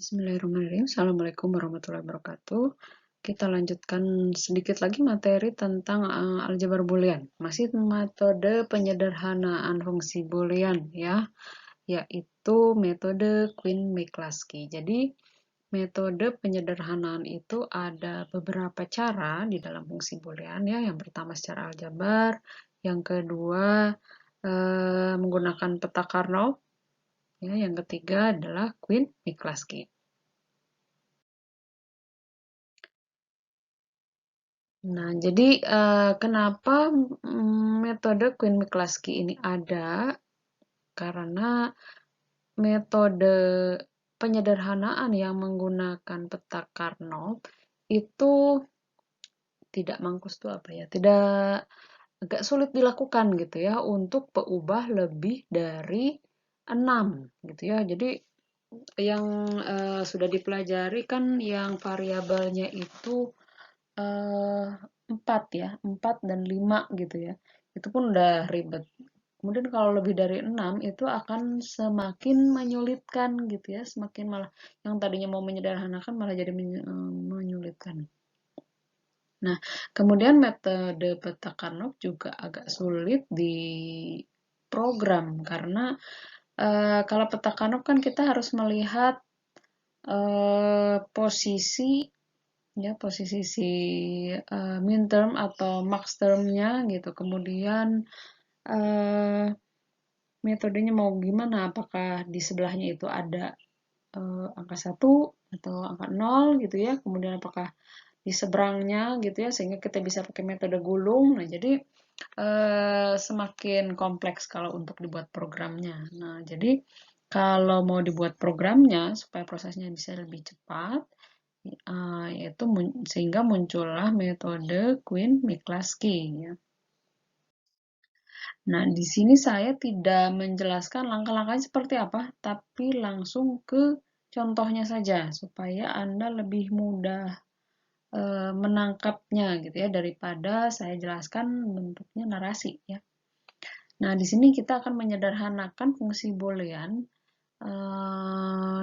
Bismillahirrahmanirrahim. Assalamualaikum warahmatullahi wabarakatuh. Kita lanjutkan sedikit lagi materi tentang aljabar boolean. Masih metode penyederhanaan fungsi boolean ya, yaitu metode Quine-McCluskey. Jadi metode penyederhanaan itu ada beberapa cara di dalam fungsi boolean ya. Yang pertama secara aljabar, yang kedua menggunakan peta Carnot. Ya, yang ketiga adalah Quine-McCluskey. Nah, jadi kenapa metode Quine-McCluskey ini ada? Karena metode penyederhanaan yang menggunakan peta Carnot itu tidak mampus tuh apa ya? Tidak agak sulit dilakukan gitu ya untuk peubah lebih dari 6 gitu ya. Jadi yang sudah dipelajari kan yang variabelnya itu 4 ya, 4 dan 5 gitu ya. Itu pun udah ribet. Kemudian kalau lebih dari 6 itu akan semakin menyulitkan gitu ya, semakin malah yang tadinya mau menyederhanakan malah jadi menyulitkan. Nah, kemudian metode peta Carnot juga agak sulit di program karena kalau peta Carnot kan kita harus melihat posisi ya posisi si min term atau max termnya gitu. Kemudian metodenya mau gimana? Apakah di sebelahnya itu ada angka 1 atau angka 0 gitu ya. Kemudian apakah di seberangnya gitu ya sehingga kita bisa pakai metode gulung. Nah, jadi semakin kompleks kalau untuk dibuat programnya. Nah, jadi kalau mau dibuat programnya supaya prosesnya bisa lebih cepat, yaitu sehingga muncullah metode Quine-McCluskey ya. Nah, di sini saya tidak menjelaskan langkah-langkahnya seperti apa, tapi langsung ke contohnya saja supaya Anda lebih mudah menangkapnya gitu ya daripada saya jelaskan bentuknya narasi ya. Nah, di sini kita akan menyederhanakan fungsi boolean.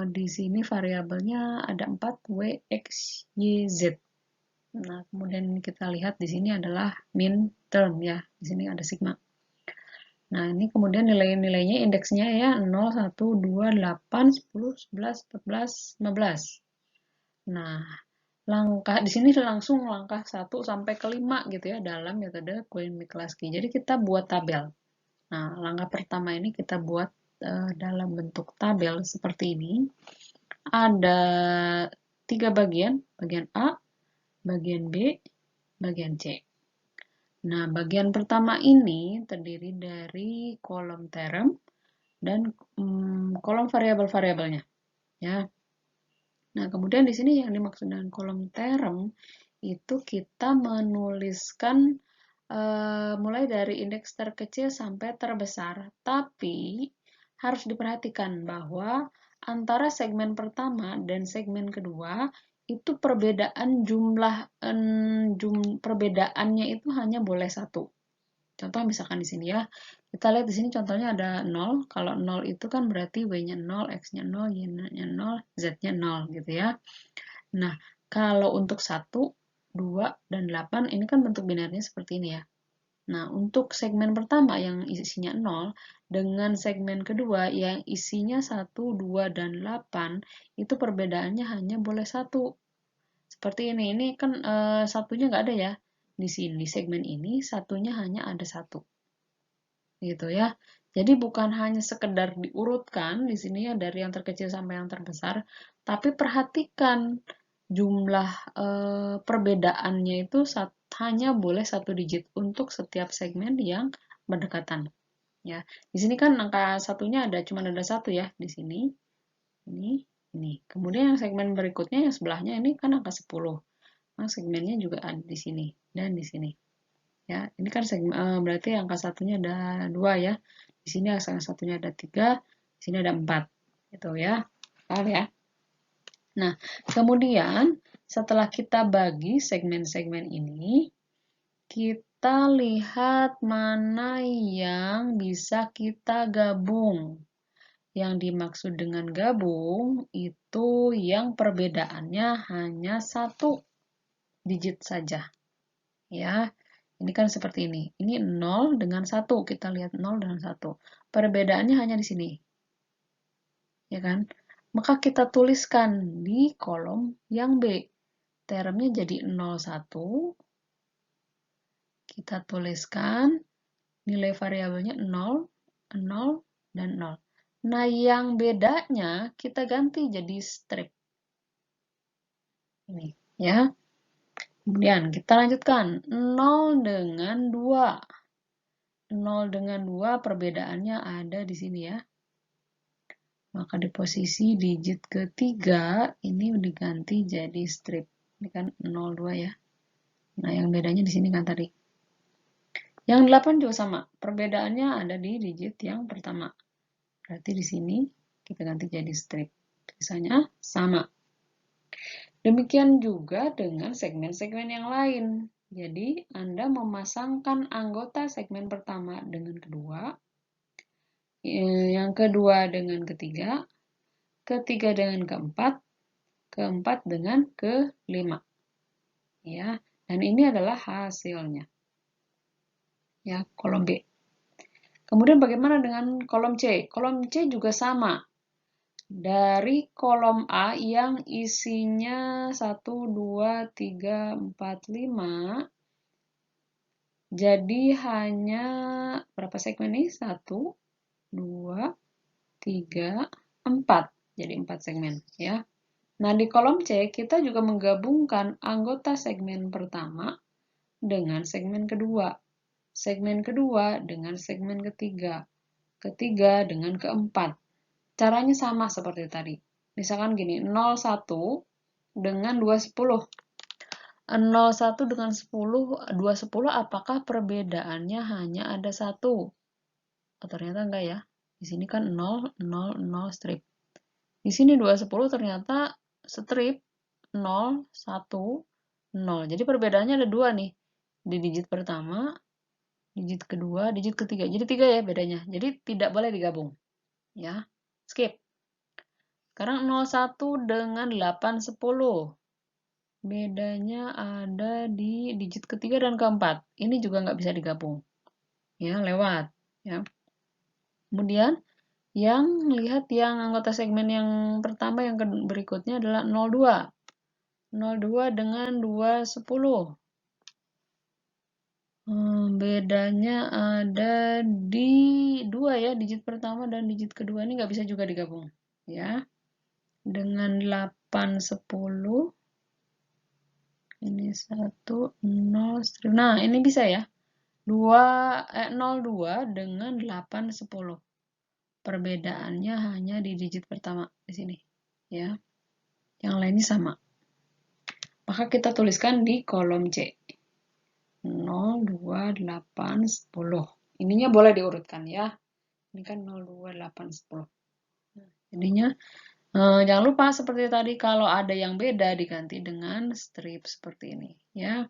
Di sini variabelnya ada 4 W, X, Y, Z. Nah, kemudian kita lihat di sini adalah min term ya. Di sini ada sigma. Nah, ini kemudian nilai-nilainya indeksnya ya 0, 1, 2, 8, 10, 11, 14, 15. Nah, langkah di sini langsung langkah 1 sampai ke 5 gitu ya dalam metode Quine-McCluskey. Jadi kita buat tabel. Nah, langkah pertama ini kita buat dalam bentuk tabel seperti ini. Ada 3 bagian, bagian A, bagian B, bagian C. Nah, bagian pertama ini terdiri dari kolom term dan kolom variabel-variabelnya. Ya. Nah, kemudian di sini yang dimaksud dengan kolom term itu kita menuliskan mulai dari indeks terkecil sampai terbesar. Tapi harus diperhatikan bahwa antara segmen pertama dan segmen kedua itu perbedaan perbedaannya itu hanya boleh 1. Contoh misalkan di sini ya. Kita lihat di sini contohnya ada 0. Kalau 0 itu kan berarti W-nya 0, X-nya 0, Y-nya 0, Z-nya 0 gitu ya. Nah, kalau untuk 1, 2, dan 8 ini kan bentuk binarnya seperti ini ya. Nah, untuk segmen pertama yang isinya 0 dengan segmen kedua yang isinya 1, 2, dan 8 itu perbedaannya hanya boleh 1. Seperti ini. Ini kan satunya nggak ada ya. Di sini, di segmen ini satunya hanya ada 1. Gitu ya. Jadi bukan hanya sekedar diurutkan di sini ya dari yang terkecil sampai yang terbesar, tapi perhatikan jumlah perbedaannya itu hanya boleh 1 digit untuk setiap segmen yang berdekatan. Ya, di sini kan angka satunya cuma ada 1 ya di sini, ini. Kemudian yang segmen berikutnya yang sebelahnya ini kan angka 10. Nah, segmennya juga ada di sini dan di sini. Ya, ini kan berarti angka satunya ada 2 ya. Di sini angka satunya ada 3, di sini ada 4. Gitu ya. Paham ya? Nah, kemudian setelah kita bagi segmen-segmen ini, kita lihat mana yang bisa kita gabung. Yang dimaksud dengan gabung itu yang perbedaannya hanya 1 digit saja. Ya, ini kan seperti ini. Ini 0 dengan 1. Kita lihat 0 dengan 1. Perbedaannya hanya di sini. Ya kan? Maka kita tuliskan di kolom yang B. Termnya jadi 01. Kita tuliskan nilai variabelnya 0, 0, dan 0. Nah, yang bedanya kita ganti jadi strip. Ini, ya. Kemudian kita lanjutkan. 0 dengan 2. 0 dengan 2 perbedaannya ada di sini ya. Maka di posisi digit ketiga ini diganti jadi strip. Ini kan 02 ya. Nah, yang bedanya di sini kan tadi. Yang 8 juga sama. Perbedaannya ada di digit yang pertama. Berarti di sini kita ganti jadi strip. Tulisannya sama. Demikian juga dengan segmen-segmen yang lain. Jadi, Anda memasangkan anggota segmen pertama dengan kedua, yang kedua dengan ketiga, ketiga dengan keempat, keempat dengan kelima. Ya, dan ini adalah hasilnya. Ya, kolom B. Kemudian bagaimana dengan kolom C? Kolom C juga sama. Dari kolom A yang isinya 1, 2, 3, 4, 5, jadi hanya berapa segmen nih? 1, 2, 3, 4. Jadi 4 segmen ya. Nah, di kolom C kita juga menggabungkan anggota segmen pertama dengan segmen kedua. Segmen kedua dengan segmen ketiga. Ketiga dengan keempat. Caranya sama seperti tadi. Misalkan gini, 01 dengan 210. 01 dengan 10, 210 apakah perbedaannya hanya ada 1? Oh, ternyata enggak ya. Di sini kan 0, 0, 0 strip. Di sini 210 ternyata strip 0, 1, 0. Jadi perbedaannya ada 2 nih. Di digit pertama, digit kedua, digit ketiga. Jadi 3 ya bedanya. Jadi tidak boleh digabung. Ya. Skip. Sekarang 01 dengan 810. Bedanya ada di digit ketiga dan keempat. Ini juga nggak bisa digabung. Ya, lewat. Ya. Kemudian, yang lihat yang anggota segmen yang pertama yang berikutnya adalah 02. 02 dengan 210. Bedanya ada di 2 ya, digit pertama dan digit kedua ini nggak bisa juga digabung. Ya. Dengan 810. Ini 1, 0, nah ini bisa ya. 02 dengan 810. Perbedaannya hanya di digit pertama di sini. Ya. Yang lainnya sama. Maka kita tuliskan di kolom C. 0, 2, 8, 10. Ininya boleh diurutkan ya. Ini kan 0, 2, 8, 10. Jadinya jangan lupa seperti tadi kalau ada yang beda diganti dengan strip seperti ini ya.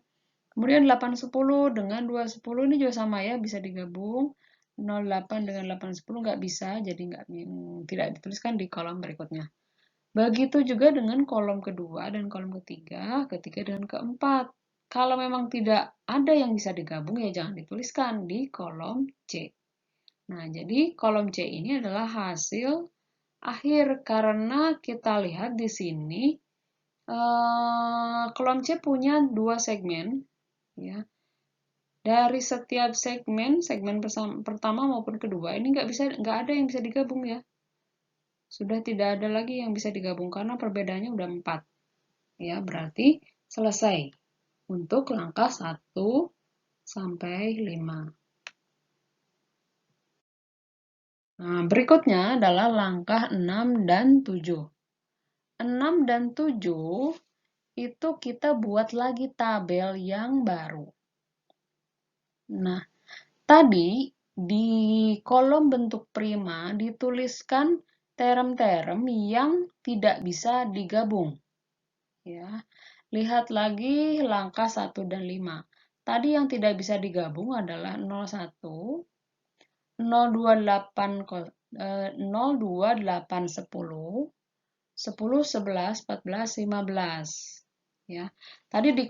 Kemudian 810 dengan 210 ini juga sama ya, bisa digabung. 08 dengan 810 nggak bisa, jadi tidak dituliskan di kolom berikutnya. Begitu juga dengan kolom kedua dan kolom ketiga, ketiga dengan keempat. Kalau memang tidak ada yang bisa digabung, ya jangan dituliskan di kolom C. Nah, jadi kolom C ini adalah hasil akhir karena kita lihat di sini kolom C punya 2 segmen ya. Dari setiap segmen pertama maupun kedua ini nggak ada yang bisa digabung ya. Sudah tidak ada lagi yang bisa digabung karena perbedaannya udah 4. Ya, berarti selesai untuk langkah 1 sampai 5. Nah, berikutnya adalah langkah 6 dan 7. 6 dan 7 itu kita buat lagi tabel yang baru. Nah, tadi di kolom bentuk prima dituliskan term-term yang tidak bisa digabung. Ya. Lihat lagi langkah 1 dan 5. Tadi yang tidak bisa digabung adalah 01, 028, 0, 2, 8, 10, 10, 11, 14, 15. Ya. Tadi di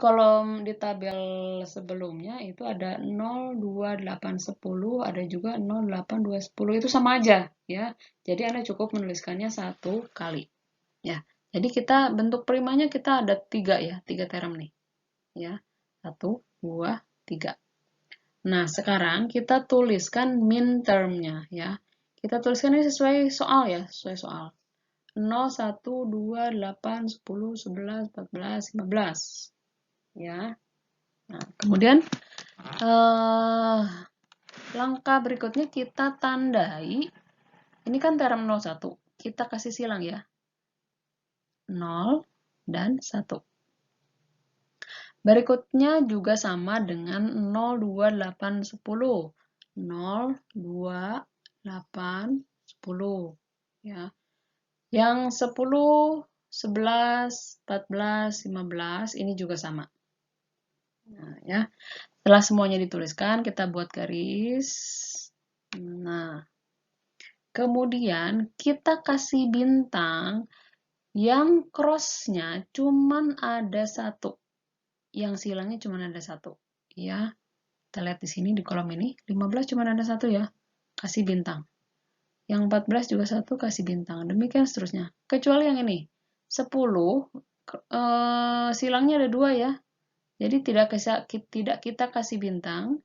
tabel sebelumnya itu ada 0, 2, 8, 10, ada juga 0, 8, 2, 10. Itu sama aja, ya. Jadi Anda cukup menuliskannya satu kali. Ya. Jadi kita bentuk primanya kita ada 3 ya, 3 term nih. Ya. 1, 2, 3. Nah, sekarang kita tuliskan min termnya ya. Kita tuliskan ini sesuai soal ya, sesuai soal. 0, 1, 2, 8, 10, 11, 14, 15. Ya. Nah, kemudian langkah berikutnya kita tandai. Ini kan term 01. Kita kasih silang ya. 0 dan 1. Berikutnya juga sama dengan 0, 2, 8, 10. 0, 2, 8, 10. Ya. Yang 10, 11, 14, 15 ini juga sama. Nah, ya. Setelah semuanya dituliskan, kita buat garis. Nah, kemudian kita kasih bintang yang cross-nya cuman ada satu. Yang silangnya cuman ada satu. Ya, kita lihat di sini di kolom ini, 15 cuman ada satu ya. Kasih bintang. Yang 14 juga satu, kasih bintang. Demikian seterusnya. Kecuali yang ini. 10, silangnya ada dua ya. Jadi tidak kita kasih bintang.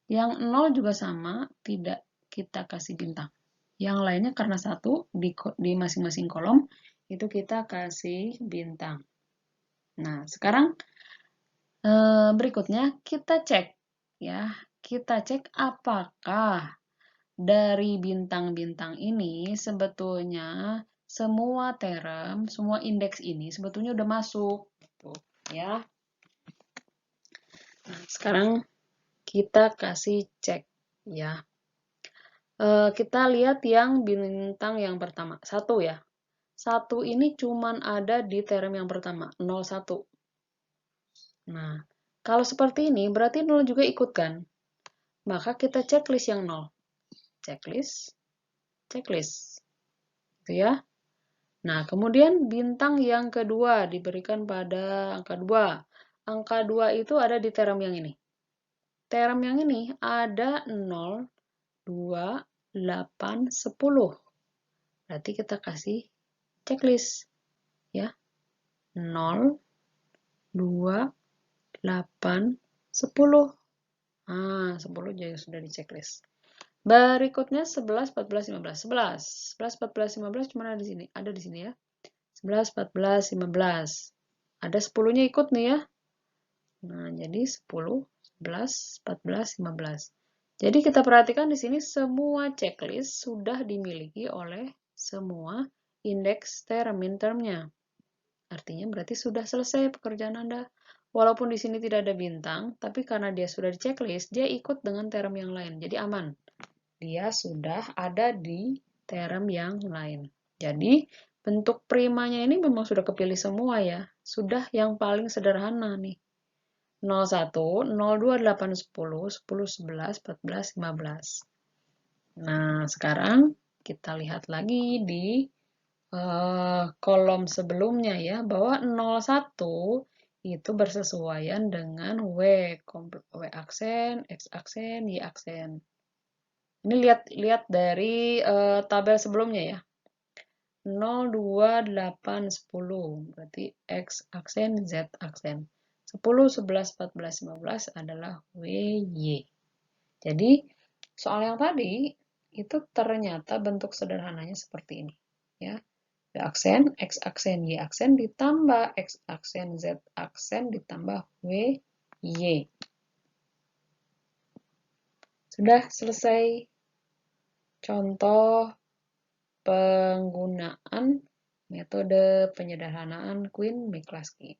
Yang 0 juga sama, tidak kita kasih bintang. Yang lainnya karena satu di masing-masing kolom, itu kita kasih bintang. Nah, sekarang berikutnya kita cek. Ya, kita cek apakah dari bintang-bintang ini sebetulnya semua term, semua indeks ini sebetulnya udah masuk. Gitu, ya. Nah, sekarang kita kasih cek. Ya. Kita lihat yang bintang yang pertama. 1 ya. 1 ini cuman ada di term yang pertama. 0, 1. Nah, kalau seperti ini berarti 0 juga ikut kan? Maka kita checklist yang 0. Checklist. Checklist. Gitu ya. Nah, kemudian bintang yang kedua diberikan pada angka 2. Angka 2 itu ada di term yang ini. Term yang ini ada 0, 2, 8, 10. Berarti kita kasih checklist. Ya. 0, 2, 8, 10. Nah, 10 jadi sudah di checklist. Berikutnya 11, 14, 15. 11, 14, 15 cuma ada di sini. Ada di sini ya. 11, 14, 15. Ada 10-nya ikut nih ya. Nah, jadi 10, 11, 14, 15. Jadi kita perhatikan di sini semua checklist sudah dimiliki oleh semua indeks term min termnya. Artinya berarti sudah selesai pekerjaan Anda. Walaupun di sini tidak ada bintang, tapi karena dia sudah di checklist, dia ikut dengan term yang lain. Jadi aman. Dia sudah ada di term yang lain. Jadi bentuk primanya ini memang sudah kepilih semua ya. Sudah yang paling sederhana nih. 01, 02, 8, 10, 10, 11, 14, 15. Nah, sekarang kita lihat lagi di kolom sebelumnya ya, bahwa 01 itu bersesuaian dengan W aksen, X aksen, Y aksen. Ini lihat dari tabel sebelumnya ya. 0, 2, 8, 10. Berarti X aksen, Z aksen. 10, 11, 14, 15 adalah WY. Jadi, soal yang tadi, itu ternyata bentuk sederhananya seperti ini. Ya. W aksen, X aksen, Y aksen ditambah X aksen, Z aksen ditambah WY. Sudah selesai contoh penggunaan metode penyederhanaan Quine-Miklaski.